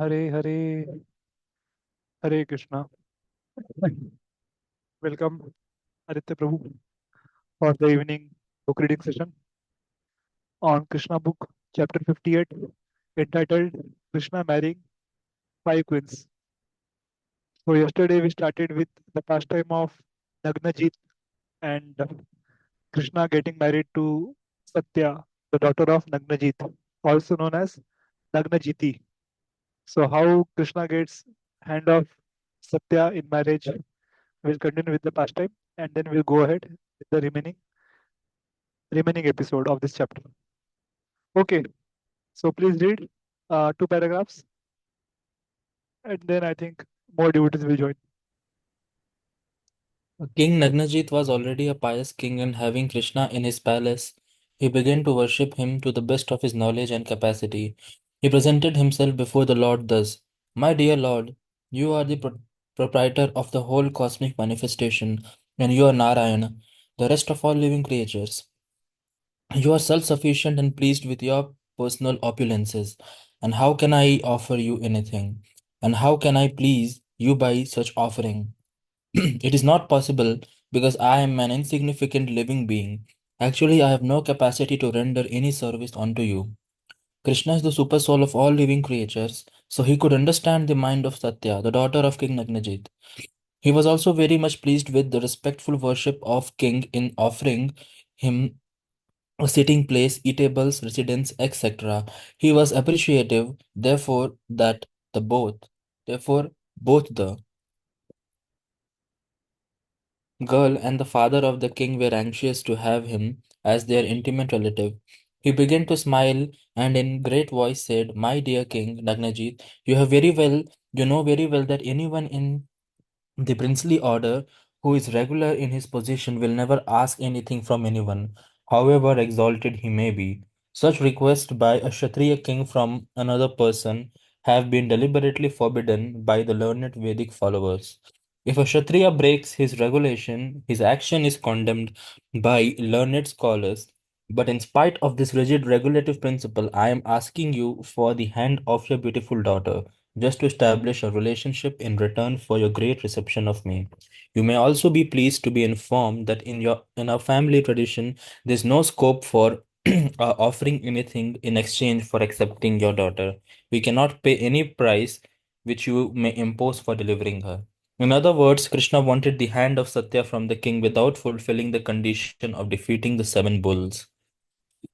Hare Hare, Hare Krishna. Welcome, Aditya Prabhu, for the evening book reading session on Krishna book, chapter 58, entitled Krishna marrying five queens. So, yesterday we started with the pastime of Nagnajit and Krishna getting married to Satya, the daughter of Nagnajit, also known as Nagnajiti. So, how Krishna gets hand of Satya in marriage. We'll continue with the pastime and then we'll go ahead with the remaining episode of this chapter. Okay, so please read two paragraphs and then I think more devotees will join. King Nagnajit was already a pious king, and having Krishna in his palace, he began to worship him to the best of his knowledge and capacity. He presented himself before the Lord thus: My dear Lord, you are the proprietor of the whole cosmic manifestation, and you are Narayana, the rest of all living creatures. You are self sufficient and pleased with your personal opulences. And how can I offer you anything? And how can I please you by such offering? It is not possible because I am an insignificant living being. Actually, I have no capacity to render any service unto you. Krishna is the super soul of all living creatures, so he could understand the mind of Satya, the daughter of King Nagnajit. He was also very much pleased with the respectful worship of King in offering him a sitting place, eatables, residence, etc. He was appreciative, therefore both the girl and the father of the king were anxious to have him as their intimate relative. He began to smile and in great voice said, My dear king, Nagnajit, you know very well that anyone in the princely order who is regular in his position will never ask anything from anyone, however exalted he may be. Such requests by a Kshatriya king from another person have been deliberately forbidden by the learned Vedic followers. If a Kshatriya breaks his regulation, his action is condemned by learned scholars. But in spite of this rigid regulative principle, I am asking you for the hand of your beautiful daughter, just to establish a relationship in return for your great reception of me. You may also be pleased to be informed that in our family tradition, there's no scope for offering anything in exchange for accepting your daughter. We cannot pay any price which you may impose for delivering her. In other words, Krishna wanted the hand of Satya from the king without fulfilling the condition of defeating the seven bulls.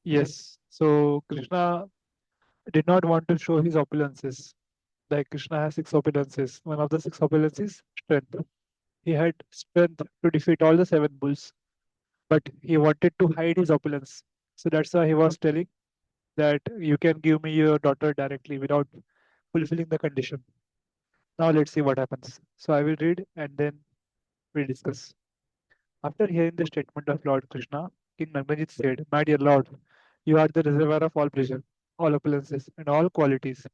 Yes, so Krishna did not want to show his opulences. Like Krishna has six opulences. One of the six opulences, strength. He had strength to defeat all the seven bulls, but he wanted to hide his opulence. So that's why he was telling that you can give me your daughter directly without fulfilling the condition. Now let's see what happens. So I will read and then we'll discuss. After hearing the statement of Lord Krishna, King Nagnajit said, My dear Lord, you are the reservoir of all pleasure, all opulences, and all qualities.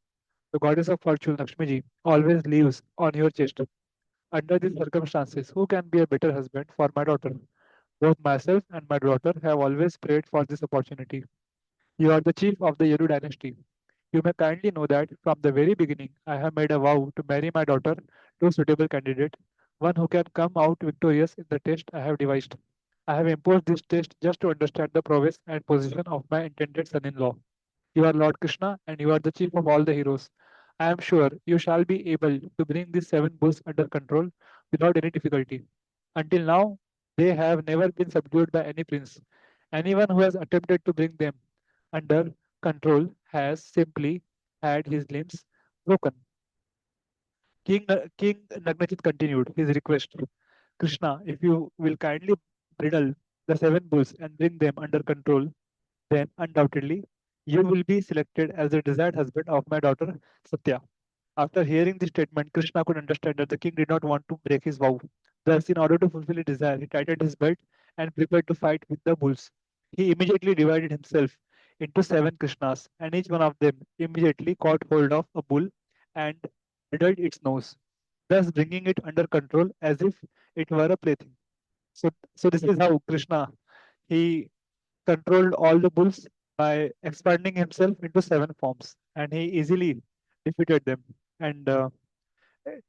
The goddess of fortune, Lakshmiji, always lives on your chest. Under these circumstances, who can be a better husband for my daughter? Both myself and my daughter have always prayed for this opportunity. You are the chief of the Yadu dynasty. You may kindly know that from the very beginning, I have made a vow to marry my daughter to a suitable candidate, one who can come out victorious in the test I have devised. I have imposed this test just to understand the prowess and position of my intended son in law. You are Lord Krishna and you are the chief of all the heroes. I am sure you shall be able to bring these seven bulls under control without any difficulty. Until now, they have never been subdued by any prince. Anyone who has attempted to bring them under control has simply had his limbs broken. King Nagnajit continued his request. Krishna, if you will kindly bridle the seven bulls and bring them under control, then undoubtedly you will be selected as the desired husband of my daughter Satya. After hearing this statement, Krishna could understand that the king did not want to break his vow. Thus, in order to fulfill his desire, he tightened his belt and prepared to fight with the bulls. He immediately divided himself into seven Krishnas, and each one of them immediately caught hold of a bull and riddled its nose, thus bringing it under control as if it were a plaything. So this is how Krishna he controlled all the bulls by expanding himself into seven forms, and he easily defeated them. and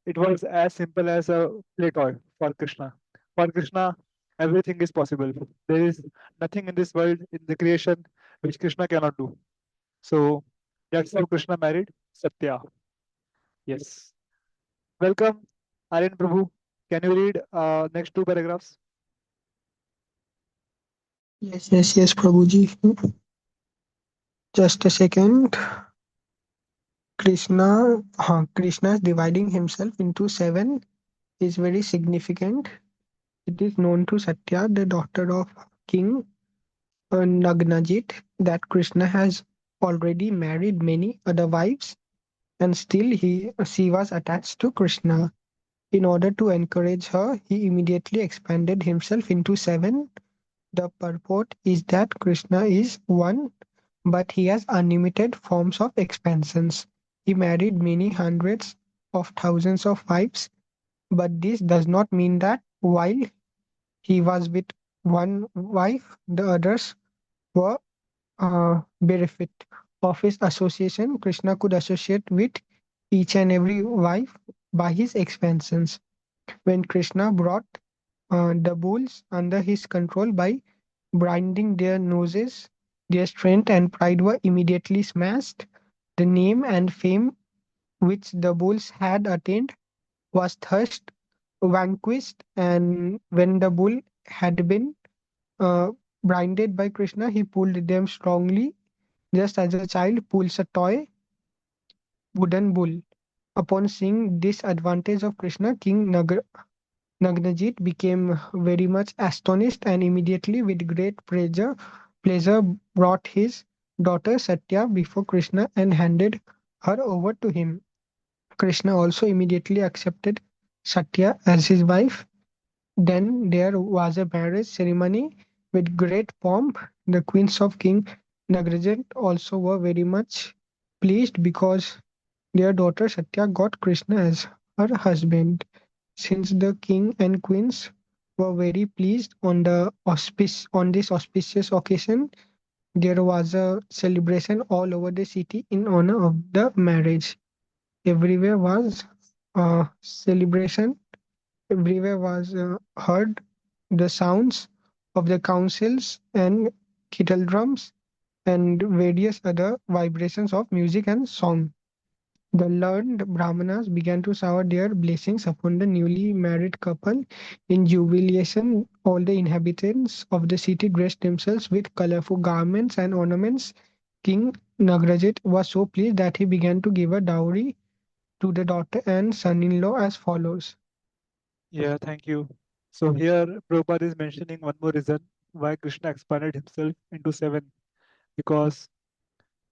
it was as simple as a play toy for Krishna. For Krishna, everything is possible. There is nothing in this world, in the creation, which Krishna cannot do. So that's how Krishna married Satya. Yes. Welcome, Aryan Prabhu. Can you read next two paragraphs? Yes, Prabhuji. Just a second. Krishna dividing himself into seven is very significant. It is known to Satya, the daughter of King Nagnajit, that Krishna has already married many other wives, and still she was attached to Krishna. In order to encourage her, he immediately expanded himself into seven. The purport is that Krishna is one, but he has unlimited forms of expansions. He married many hundreds of thousands of wives, but this does not mean that while he was with one wife, the others were bereft of his association. Krishna could associate with each and every wife by his expansions. When Krishna brought the bulls under his control by branding their noses, their strength and pride were immediately smashed. The name and fame which the bulls had attained was thus vanquished, and when the bull had been uh, blinded by Krishna, he pulled them strongly, just as a child pulls a toy wooden bull. Upon seeing this advantage of Krishna, King Nagnajit became very much astonished and immediately, with great pleasure brought his daughter Satya before Krishna and handed her over to him. Krishna also immediately accepted Satya as his wife. Then there was a marriage ceremony with great pomp. The queens of King Nagrajit also were very much pleased because their daughter Satya got Krishna as her husband. Since the king and queens were very pleased on this auspicious occasion, there was a celebration all over the city in honor of the marriage. Everywhere was celebration. Everywhere was heard the sounds of the councils and kettle drums and various other vibrations of music and song. The learned Brahmanas began to shower their blessings upon the newly married couple. In jubilation, all the inhabitants of the city dressed themselves with colorful garments and ornaments. King Nagrajit was so pleased that he began to give a dowry to the daughter and son-in-law as follows. Yeah, thank you. So here Prabhupada is mentioning one more reason why Krishna expanded himself into seven, because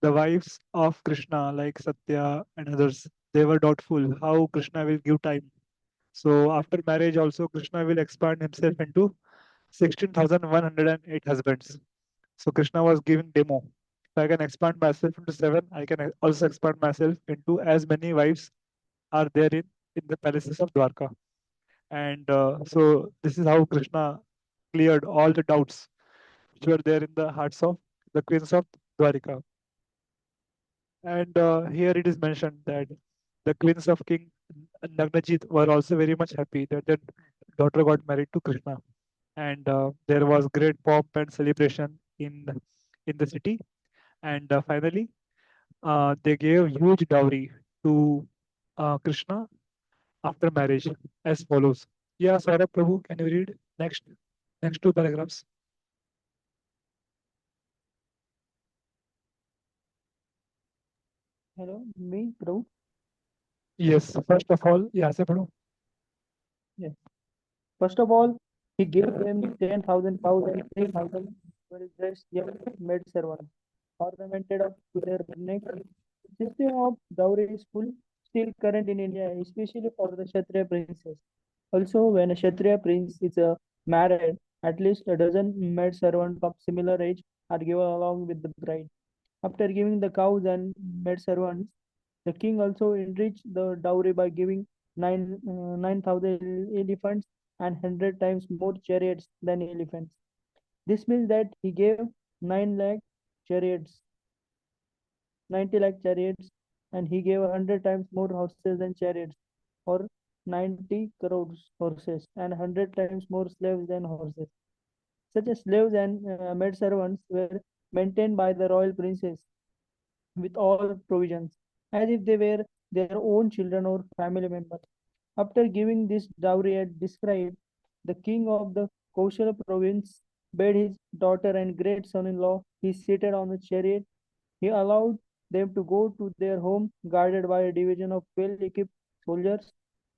the wives of Krishna, like Satya and others, they were doubtful how Krishna will give time. So after marriage, also Krishna will expand himself into 16,108 husbands. So Krishna was giving demo. If I can expand myself into seven, I can also expand myself into as many wives are there in the palaces of Dwarka. And so this is how Krishna cleared all the doubts which were there in the hearts of the queens of Dwarika. And here it is mentioned that the queens of King Nagnajit were also very much happy that their daughter got married to Krishna. And there was great pomp and celebration in the city. And finally, they gave huge dowry to Krishna after marriage as follows. Yeah, Saurabh Prabhu, can you read next two paragraphs? Hello, me, Dhruv. Yes, first of all, यहाँ से पढ़ो. Yes. First of all, he gave them 10,000 cows and 3,000 well-dressed young maid servants, ornamented up to their necks. The system of dowry is still current in India, especially for the Kshatriya princes. Also, when a Kshatriya prince is married, at least a dozen maid servants of similar age are given along with the bride. After giving the cows and maid servants, the king also enriched the dowry by giving 9,000 elephants and 100 times more chariots than elephants. This means that he gave 9 lakh chariots, 90 lakh chariots and he gave 100 times more horses than chariots, or 90 crores horses, and 100 times more slaves than horses. Such as slaves and maidservants were maintained by the royal princes with all provisions, as if they were their own children or family members. After giving this dowry as described, the king of the Koshala province bade his daughter and great son-in-law be seated on a chariot. He allowed them to go to their home guarded by a division of well-equipped soldiers.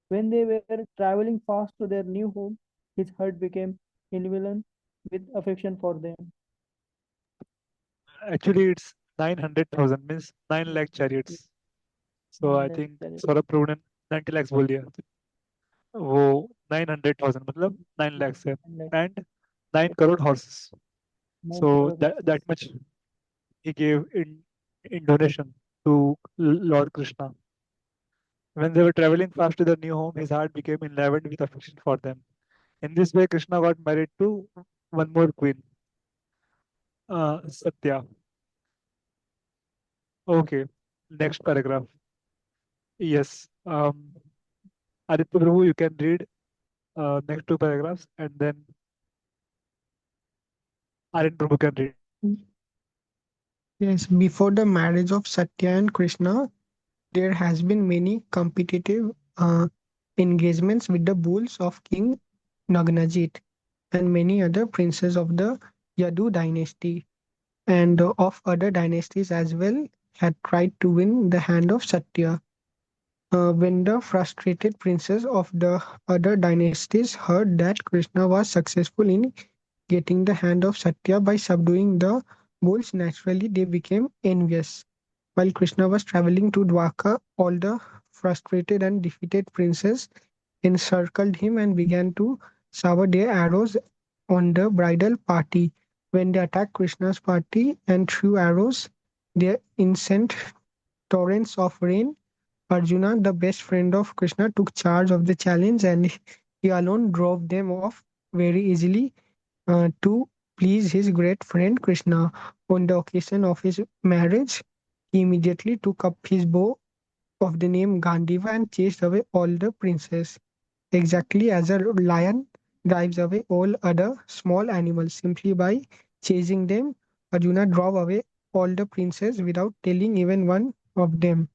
When they were traveling fast to their new home, his heart became enlivened with affection for them. Actually, it's 900,000 means 9 lakh chariots. So I think That's Saurabh प्रभु ने 90 lakhs बोल दिया वो 900,000 मतलब 9 lakhs है like and 9 crore horses. 9 So crore that much he gave in donation to Lord Krishna. When they were traveling fast to their new home, his heart became enlivened with affection for them. In this way, Krishna got married to one more queen, Satya. Okay, next paragraph. Yes, Aditya Prabhu, you can read next two paragraphs, and then Aryan Prabhu can read. Yes, before the marriage of Satya and Krishna, there has been many competitive engagements with the bulls of King Nagnajit and many other princes of the Yadu dynasty and of other dynasties as well had tried to win the hand of Satya. When the frustrated princes of the other dynasties heard that Krishna was successful in getting the hand of Satya by subduing the bulls, naturally they became envious. While Krishna was traveling to Dwarka, all the frustrated and defeated princes encircled him and began to shower their arrows on the bridal party. When they attacked Krishna's party and threw arrows, their incensed torrents of rain, Arjuna, the best friend of Krishna, took charge of the challenge and he alone drove them off very easily to please his great friend Krishna. On the occasion of his marriage, he immediately took up his bow of the name Gandiva and chased away all the princes. Exactly as a lion drives away all other small animals simply by chasing them, Arjuna drove away all the princes without telling even one of them.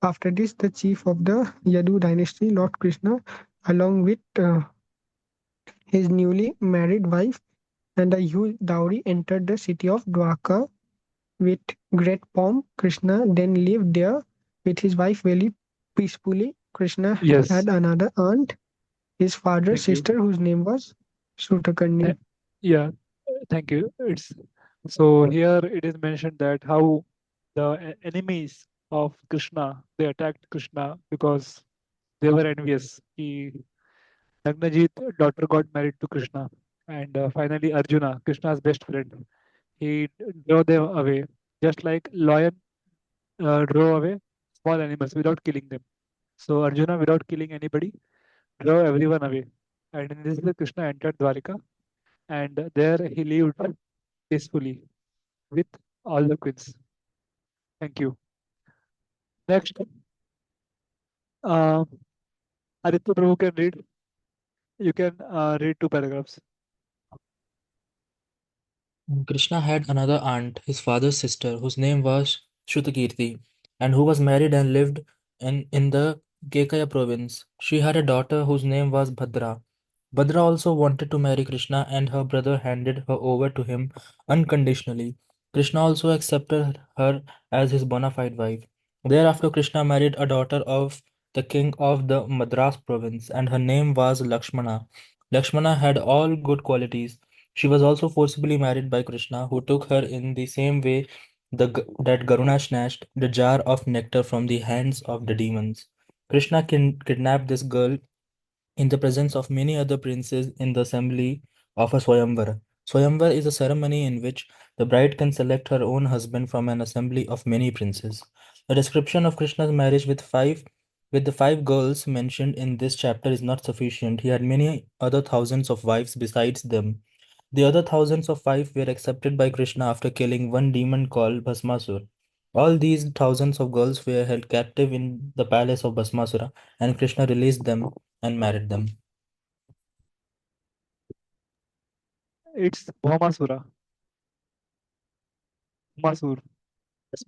After this, the chief of the Yadu dynasty, Lord Krishna, along with his newly married wife and a huge dowry, entered the city of Dwarka with great pomp. Krishna then lived there with his wife very peacefully. Krishna Yes, had another aunt, his father's thank you. sister, whose name was Shrutakarni. Th- yeah, thank you. It's so here it is mentioned that how the enemies of Krishna they attacked Krishna because they were envious. Nagnajit daughter got married to Krishna, and finally Arjuna, Krishna's best friend, he drove them away, just like lion drove away small animals without killing them. So Arjuna, without killing anybody, drove everyone away. And in this way, Krishna entered Dwarika, and there he lived peacefully with all the queens. Thank you. Next, uh, Aditya Prabhu can read. You can read two paragraphs. Krishna had another aunt, his father's sister, whose name was Shrutakirti, and who was married and lived in the Kekaya province. She had a daughter whose name was Bhadra. Bhadra also wanted to marry Krishna, and her brother handed her over to him unconditionally. Krishna also accepted her as his bona fide wife. Thereafter, Krishna married a daughter of the king of the Madras province, and her name was Lakshmana. Lakshmana had all good qualities. She was also forcibly married by Krishna, who took her in the same way that Garuna snatched the jar of nectar from the hands of the demons. Krishna kidnapped this girl in the presence of many other princes in the assembly of a Swayamvara. Swayamvar is a ceremony in which the bride can select her own husband from an assembly of many princes. The description of Krishna's marriage with the five girls mentioned in this chapter is not sufficient. He had many other thousands of wives besides them. The other thousands of wives were accepted by Krishna after killing one demon called Bhasmasur. All these thousands of girls were held captive in the palace of Bhasmasura, and Krishna released them and married them. It's Bhaumasura. Bhaumasur.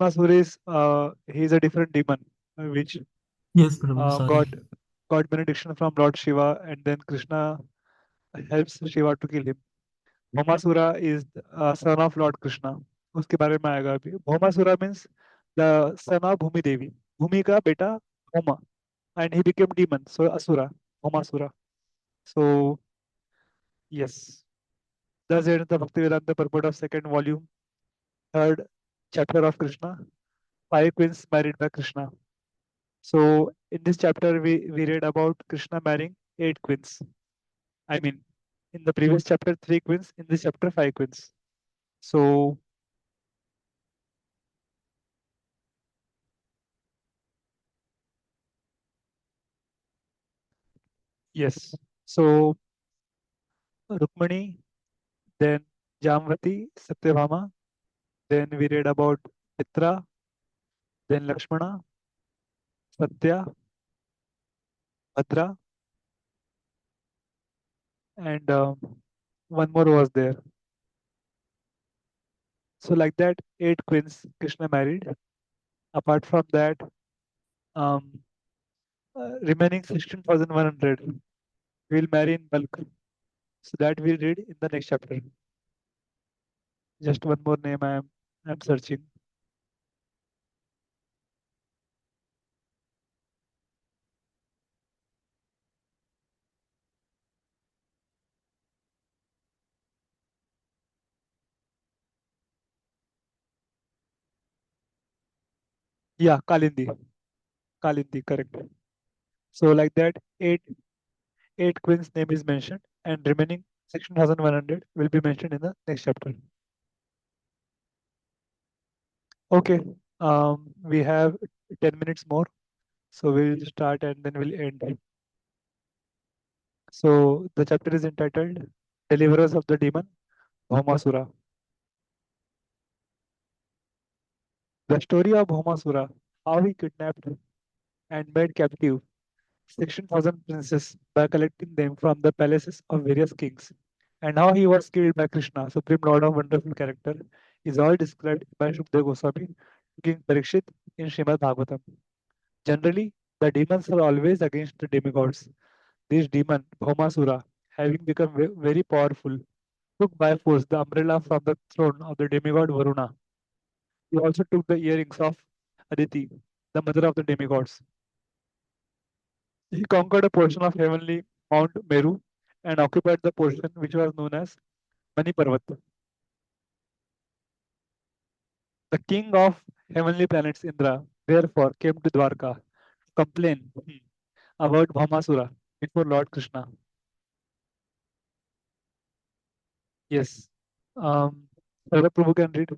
Bhasmasur is he's a different demon, which Yes, Prabhu, sorry. got benediction from Lord Shiva, and then Krishna helps Shiva to kill him. Bhaumasura is son of Lord Krishna. उसके बारे में आएगा अभी. Bhaumasura means the son of Bhumi Devi. Bhumi का बेटा Bhauma, and he became demon, so Asura, Bhaumasura. So yes, thus ends the Bhaktivedanta purport of second volume, third chapter of Krishna. 5 queens married by Krishna. So in this chapter, we read about Krishna marrying 8 queens. I mean, in the previous chapter, 3 queens. In this chapter, 5 queens. So yes. So Rukmani, then Jamvati, Satyabhama. Then we read about Mitra, then Lakshmana, Satya, Bhadra, and one more was there. So like that, 8 queens Krishna married. Apart from that, um, remaining 16,100 will marry in bulk. So that we'll read in the next chapter. Just one more name I'm searching. Yeah, Kalindi. Kalindi, correct. So like that, eight queens name is mentioned, and remaining 16,100 will be mentioned in the next chapter. Okay. We have 10 minutes more, so we'll start and then we'll end. So the chapter is entitled Deliverers of the Demon, Bhaumasura. The story of Bhaumasura, how he kidnapped and made captive 16,000 princes by collecting them from the palaces of various kings, and how he was killed by Krishna, Supreme Lord of Wonderful Character, is all described by Shukdev Goswami to King Parikshit in Srimad Bhagavatam. Generally, the demons are always against the demigods. This demon, Bhaumasura, having become very powerful, took by force the umbrella from the throne of the demigod Varuna. He also took the earrings of Aditi, the mother of the demigods. He conquered a portion of heavenly Mount Meru and occupied the portion which was known as Mani Parvat. The king of heavenly planets Indra therefore came to Dwarka to complain about Bhaumasura before Lord Krishna. Yes. Sarada Prabhu can read.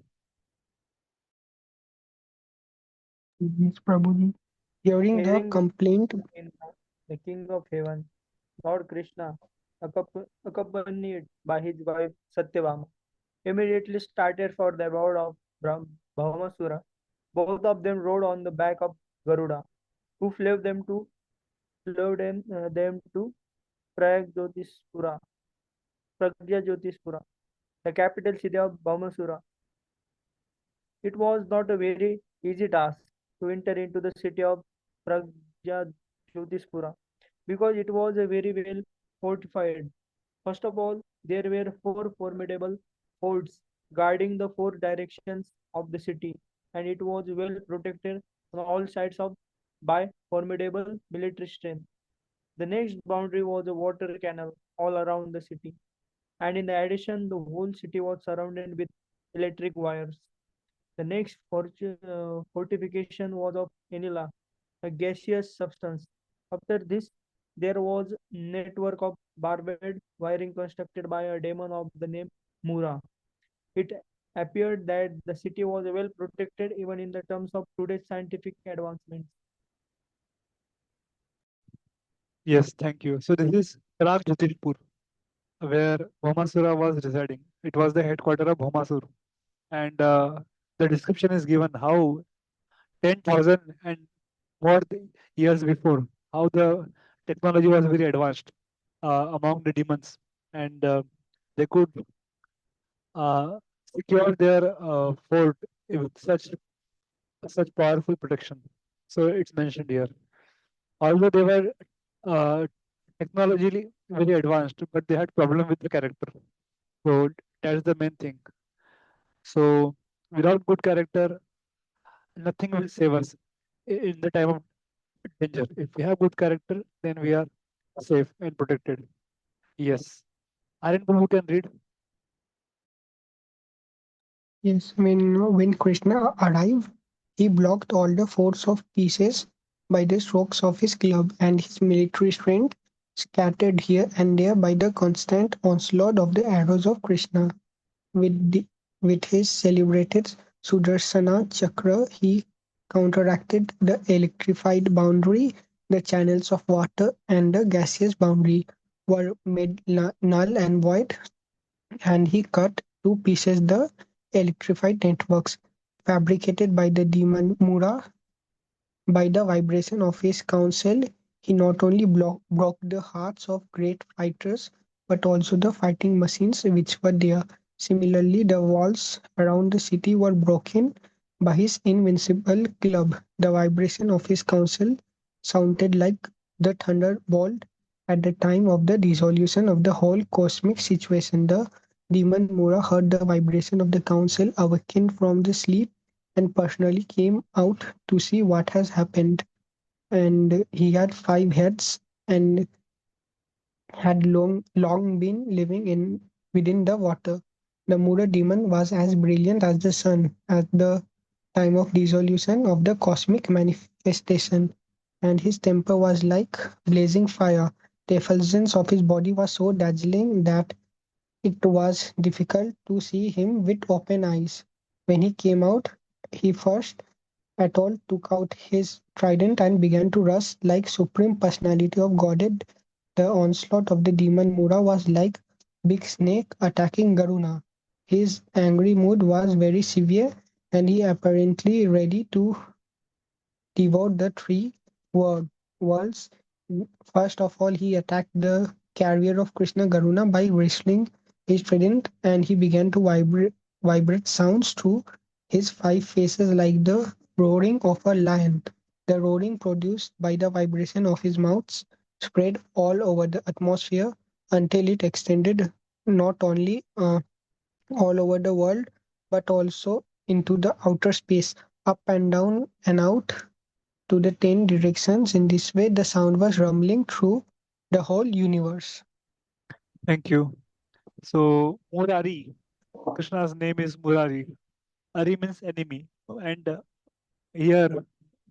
Yes, Prabhuji. Hearing the Hearing complaint, Indra, the king of heaven, Lord Krishna, accompanied by his wife Satyabhama, immediately started for the abode of Bhaumasura. Both of them rode on the back of Garuda, who flew them to Pragyajyotispura, Pragyajyotispura, the capital city of Bhaumasura. It was not a very easy task to enter into the city of Pragyajyotispura because it was a very well fortified. First of all, there were four formidable forts guarding the four directions of the city, and it was well protected on all sides by formidable military strength. The next boundary was a water canal all around the city, and in addition, the whole city was surrounded with electric wires. The next fortification was of anila, a gaseous substance. After this, there was network of barbed wiring constructed by a demon of the name Mura. It appeared that the city was well protected even in the terms of today's scientific advancements. Yes, thank you. So this is Pragjyotishpur, where Bhaumasura was residing. It was the headquarter of Bhaumasur. And the description is given how 10,000 and more years before, how the technology was very advanced among the demons, and they could uh, secure their fort with such powerful protection. So it's mentioned here. Although they were uh, technologically very advanced, but they had problem with the character. So that's the main thing. So without good character, nothing will save us in the time of danger. If we have good character, then we are safe and protected. Yes. Aryan Prabhu can read. Yes, when Krishna arrived, he blocked all the force of pieces by the strokes of his club, and his military strength scattered here and there by the constant onslaught of the arrows of Krishna. With, the, with his celebrated Sudarsana Chakra, he counteracted the electrified boundary. The channels of water and the gaseous boundary were made null and void, and he cut to pieces the electrified networks fabricated by the demon Mura. By the vibration of his counsel, he not only broke the hearts of great fighters, but also the fighting machines which were there. Similarly, the walls around the city were broken by his invincible club. The vibration of his counsel sounded like the thunderbolt at the time of the dissolution of the whole cosmic situation. The demon Mura heard the vibration of the council, awakened from the sleep, and personally came out to see what has happened. And he had 5 heads and had long been living in within the water. The Mura demon was as brilliant as the sun at the time of dissolution of the cosmic manifestation, and his temper was like blazing fire. The effulgence of his body was so dazzling that it was difficult to see him with open eyes. When he came out, he first at all took out his trident and began to rush like supreme personality of Godhead. The onslaught of the demon Mura was like big snake attacking Garuna. His angry mood was very severe, and he apparently ready to devour the three worlds. First of all, he attacked the carrier of Krishna Garuna by wrestling his trident, and he began to vibrate sounds through his 5 faces like the roaring of a lion. The roaring produced by the vibration of his mouth spread all over the atmosphere until it extended not only all over the world but also into the outer space, up and down and out to the 10 directions. In this way, the sound was rumbling through the whole universe. Thank you. So Murari, Krishna's name is Murari. Ari means enemy, and here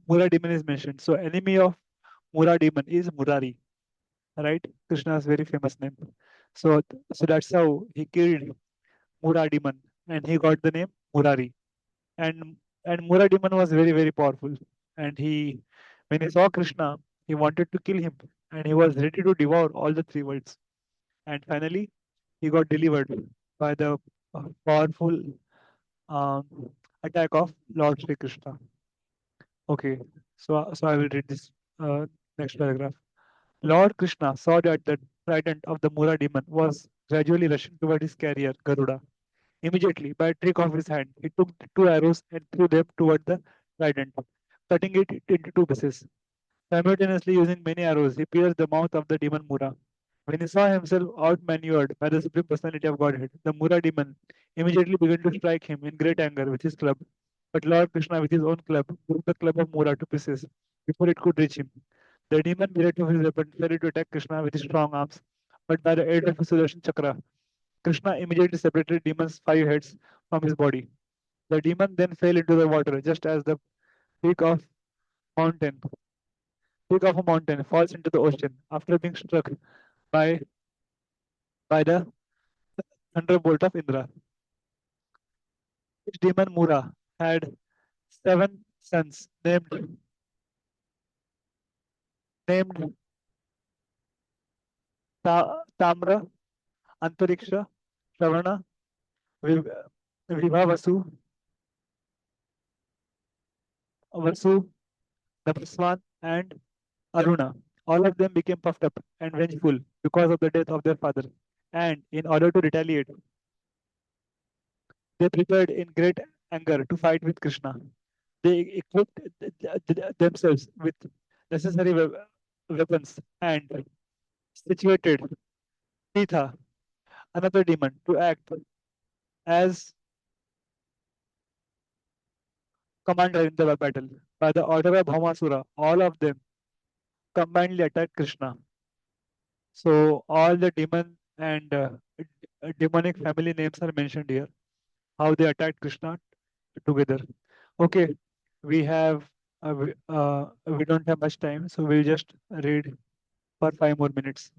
Mura demon is mentioned. So enemy of Mura demon is Murari, right? Krishna's very famous name. So that's how he killed Mura demon, and he got the name Murari. And Mura demon was very powerful, and he when he saw Krishna, he wanted to kill him, and he was ready to devour all the three worlds. And finally, he got delivered by the powerful um, attack of Lord Sri Krishna. Okay, so I will read this next paragraph. Lord Krishna saw that the trident of the Mura demon was gradually rushing toward his carrier Garuda. Immediately, by a trick of his hand, he took the 2 arrows and threw them toward the trident, cutting it into 2 pieces. Simultaneously using many arrows, he pierced the mouth of the demon Mura. When he saw himself outmaneuvered by the Supreme Personality of Godhead, the Mura demon immediately began to strike him in great anger with his club. But Lord Krishna, with his own club, broke the club of Mura to pieces before it could reach him. The demon, bereft of his weapon, tried to attack Krishna with his strong arms, but by the aid of his Sudarshan Chakra, Krishna immediately separated the demon's 5 heads from his body. The demon then fell into the water, just as the peak of mountain, peak of a mountain falls into the ocean after being struck by the thunderbolt of Indra. Each demon Mura had 7 sons named Tamra, Antariksha, Shravana, Vibhavasu, Vasu, Napaswan, and Aruna. All of them became puffed up and vengeful because of the death of their father. And in order to retaliate, they prepared in great anger to fight with Krishna. They equipped themselves with necessary weapons and situated Pitha, another demon, to act as commander in the battle. By the order of Bhaumasura, all of them combinedly attacked Krishna. So all the demon and demonic family names are mentioned here. How they attacked Krishna together. Okay, we have we don't have much time, so we'll just read for 5 more minutes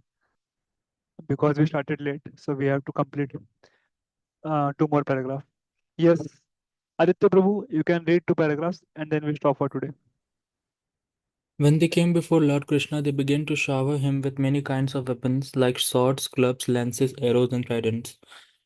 because we started late. So we have to complete 2 more paragraphs. Yes, Aditya Prabhu, you can read 2 paragraphs and then we stop for today. When they came before Lord Krishna, they began to shower him with many kinds of weapons like swords, clubs, lances, arrows, and tridents.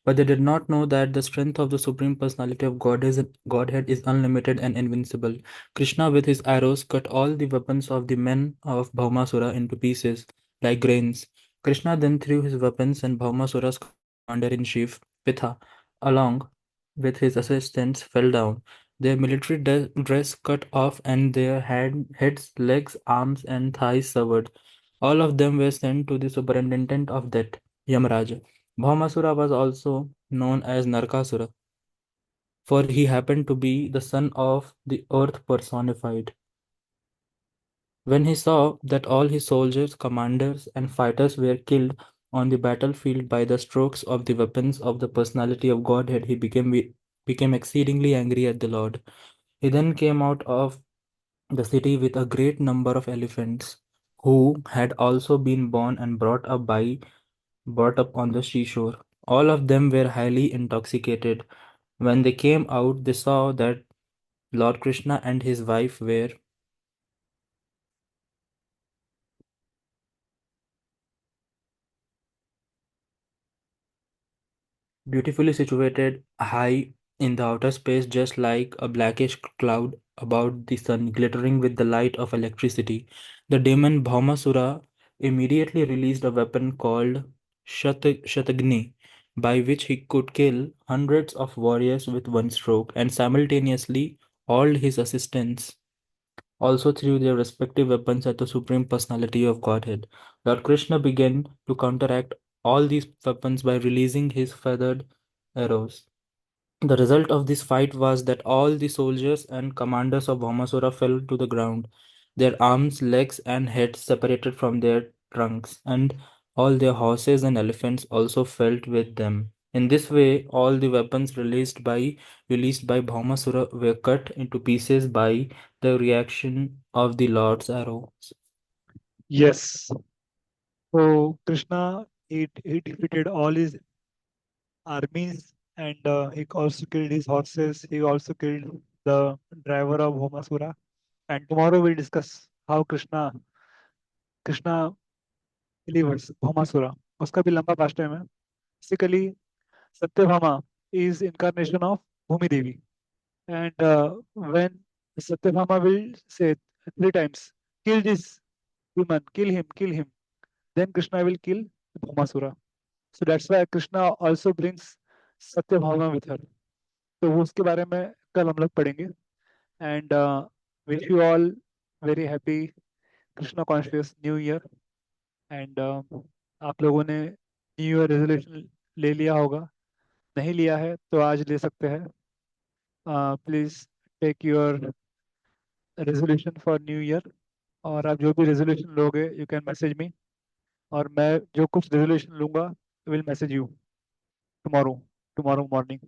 But they did not know that the strength of the Supreme Personality of Godhead is unlimited and invincible. Krishna, with his arrows, cut all the weapons of the men of Bhaumasura into pieces, like grains. Krishna then threw his weapons, and Bhaumasura's commander-in-chief, Pitha, along with his assistants, fell down, their military dress cut off, and their heads, legs, arms, and thighs severed. All of them were sent to the superintendent of that, Yamaraja. Bhaumasura was also known as Narkasura, for he happened to be the son of the earth personified. When he saw that all his soldiers, commanders, and fighters were killed on the battlefield by the strokes of the weapons of the personality of Godhead, he became exceedingly angry at the Lord. He then came out of the city with a great number of elephants, who had also been born and brought up on the seashore. All of them were highly intoxicated. When they came out, they saw that Lord Krishna and his wife were beautifully situated high in the outer space, just like a blackish cloud about the sun, glittering with the light of electricity. The demon Bhaumasura immediately released a weapon called Shatagni, by which he could kill hundreds of warriors with one stroke, and simultaneously all his assistants also threw their respective weapons at the Supreme Personality of Godhead. Lord Krishna began to counteract all these weapons by releasing his feathered arrows. The result of this fight was that all the soldiers and commanders of Bhaumasura fell to the ground, their arms, legs, and heads separated from their trunks, and all their horses and elephants also fell with them. In this way, all the weapons released by Bhaumasura were cut into pieces by the reaction of the Lord's arrows. Yes. So Krishna, he defeated all his armies and he also killed his horses. He also killed the driver of Homasura. And tomorrow we'll discuss how Krishna delivers Bhaumasura. उसका भी लंबा past time है. Basically, Satyabhama is incarnation of Bhumi Devi. And when Satyabhama will say 3 times, kill this demon, kill him, then Krishna will kill Bhaumasura. So that's why Krishna also brings Satyabhama with her. तो वो उसके बारे में कल हम लोग पढ़ेंगे. And wish you all very happy Krishna conscious New Year. And आप लोगों ने न्यू ईयर रेजोल्यूशन ले लिया होगा. नहीं लिया है तो आज ले सकते हैं. Please take your resolution for new year. और आप जो भी रेजोल्यूशन लोगे यू कैन मैसेज मी. और मैं जो कुछ रेजोल्यूशन लूंगा will message you tomorrow morning.